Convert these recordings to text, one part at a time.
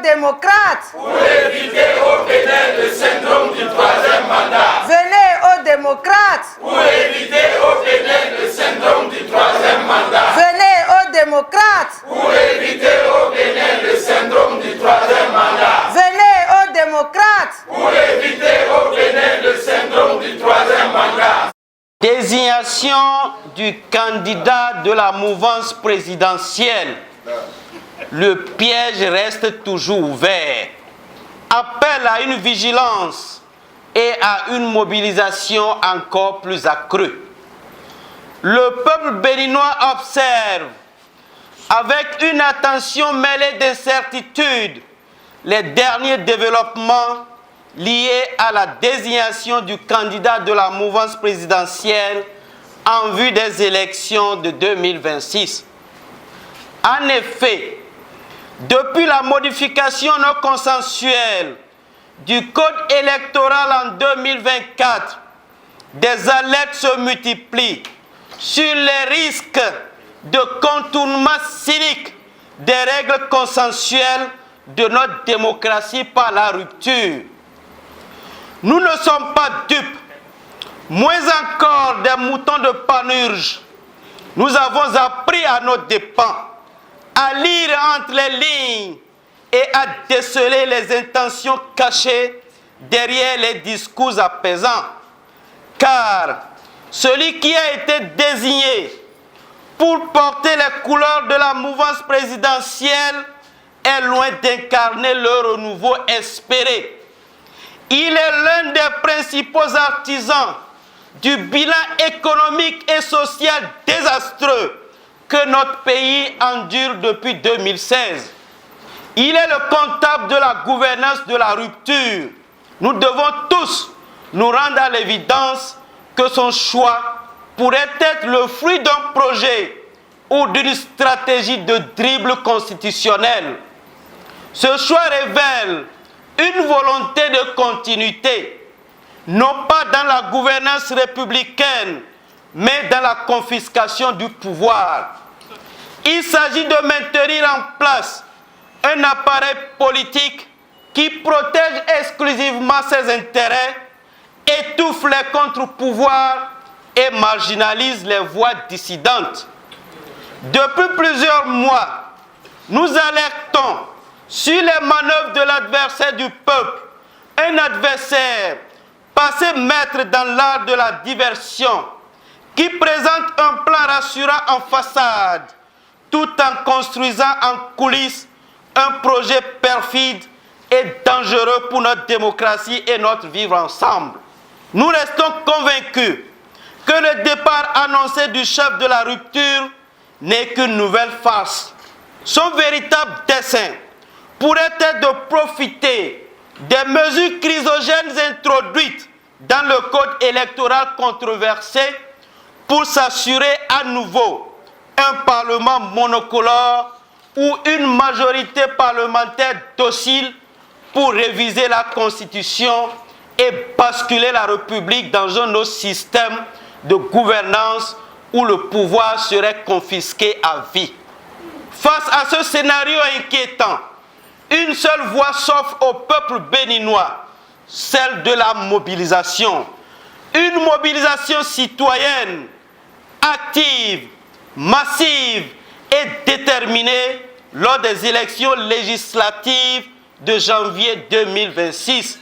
démocrates. Pour éviter au Bénin le syndrome du troisième mandat. Venez aux démocrates. Pour éviter au Bénin le syndrome du troisième mandat. Venez aux démocrates. Pour éviter au Bénin le syndrome du troisième mandat. Venez aux démocrates. Pour éviter au Bénin le syndrome du troisième mandat. Désignation du candidat de la mouvance présidentielle. Le piège reste toujours ouvert. Appel à une vigilance et à une mobilisation encore plus accrue. Le peuple béninois observe avec une attention mêlée d'incertitude les derniers développements liés à la désignation du candidat de la mouvance présidentielle en vue des élections de 2026. En effet, depuis la modification non consensuelle du code électoral en 2024, des alertes se multiplient sur les risques de contournement cynique des règles consensuelles de notre démocratie par la rupture. Nous ne sommes pas dupes, moins encore des moutons de Panurge. Nous avons appris à nos dépens à lire entre les lignes et à déceler les intentions cachées derrière les discours apaisants. Car celui qui a été désigné pour porter les couleurs de la mouvance présidentielle est loin d'incarner le renouveau espéré. Il est l'un des principaux artisans du bilan économique et social désastreux que notre pays endure depuis 2016. Il est le comptable de la gouvernance de la rupture. Nous devons tous nous rendre à l'évidence que son choix pourrait être le fruit d'un projet ou d'une stratégie de dribble constitutionnel. Ce choix révèle une volonté de continuité, non pas dans la gouvernance républicaine, mais dans la confiscation du pouvoir. Il s'agit de maintenir en place un appareil politique qui protège exclusivement ses intérêts, étouffe les contre-pouvoirs et marginalise les voix dissidentes. Depuis plusieurs mois, nous alertons sur les manœuvres de l'adversaire du peuple, un adversaire passé maître dans l'art de la diversion, qui présente un plan rassurant en façade, tout en construisant en coulisses un projet perfide et dangereux pour notre démocratie et notre vivre ensemble. Nous restons convaincus que le départ annoncé du chef de la rupture n'est qu'une nouvelle farce. Son véritable dessein pourrait être de profiter des mesures chrysogènes introduites dans le code électoral controversé pour s'assurer à nouveau un parlement monocolore ou une majorité parlementaire docile pour réviser la Constitution et basculer la République dans un autre système de gouvernance où le pouvoir serait confisqué à vie. Face à ce scénario inquiétant, une seule voix s'offre au peuple béninois, celle de la mobilisation. Une mobilisation citoyenne, active, massive et déterminée lors des élections législatives de janvier 2026.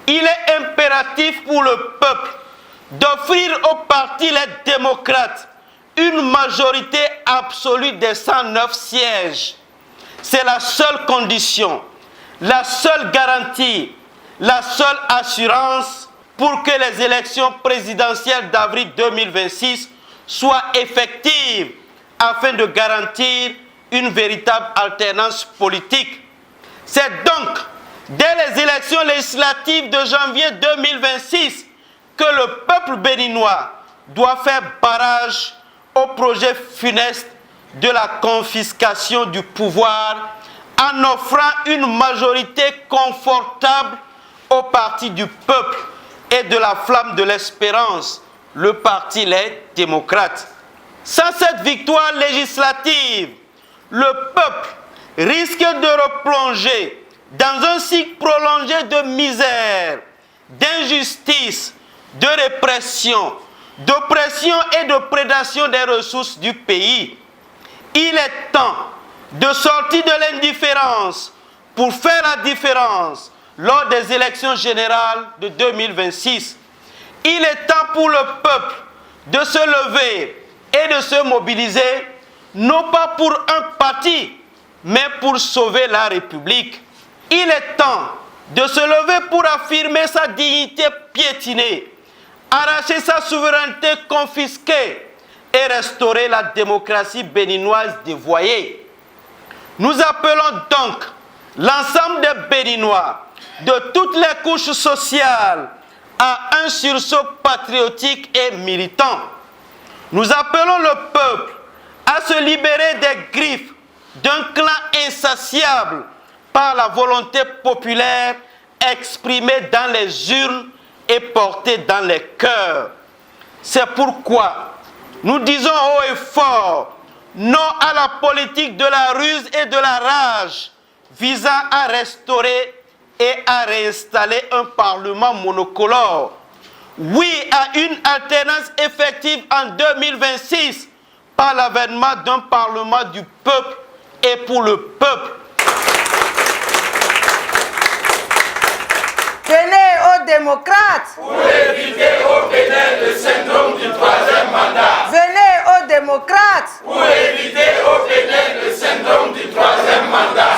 Il est impératif pour le peuple d'offrir aux partis les démocrates une majorité absolue des 109 sièges. C'est la seule condition, la seule garantie, la seule assurance pour que les élections présidentielles d'avril 2026 soient effectives afin de garantir une véritable alternance politique. C'est donc dès les élections législatives de janvier 2026 que le peuple béninois doit faire barrage au projet funeste de la confiscation du pouvoir en offrant une majorité confortable au parti du peuple et de la flamme de l'espérance, le parti Les Démocrates. Sans cette victoire législative, le peuple risque de replonger dans un cycle prolongé de misère, d'injustice, de répression, d'oppression et de prédation des ressources du pays. Il est temps de sortir de l'indifférence pour faire la différence lors des élections générales de 2026. Il est temps pour le peuple de se lever et de se mobiliser, non pas pour un parti, mais pour sauver la République. Il est temps de se lever pour affirmer sa dignité piétinée, arracher sa souveraineté confisquée et restaurer la démocratie béninoise dévoyée. Nous appelons donc l'ensemble des Béninois de toutes les couches sociales à un sursaut patriotique et militant. Nous appelons le peuple à se libérer des griffes d'un clan insatiable par la volonté populaire exprimée dans les urnes et portée dans les cœurs. C'est pourquoi nous disons haut et fort non à la politique de la ruse et de la rage visant à restaurer et à réinstaller un parlement monocolore. Oui à une alternance effective en 2026 par l'avènement d'un parlement du peuple et pour le peuple. Venez aux démocrates. Pour éviter au Bénin le syndrome du troisième mandat. Venez aux démocrates. Pour éviter au Bénin le syndrome du troisième mandat.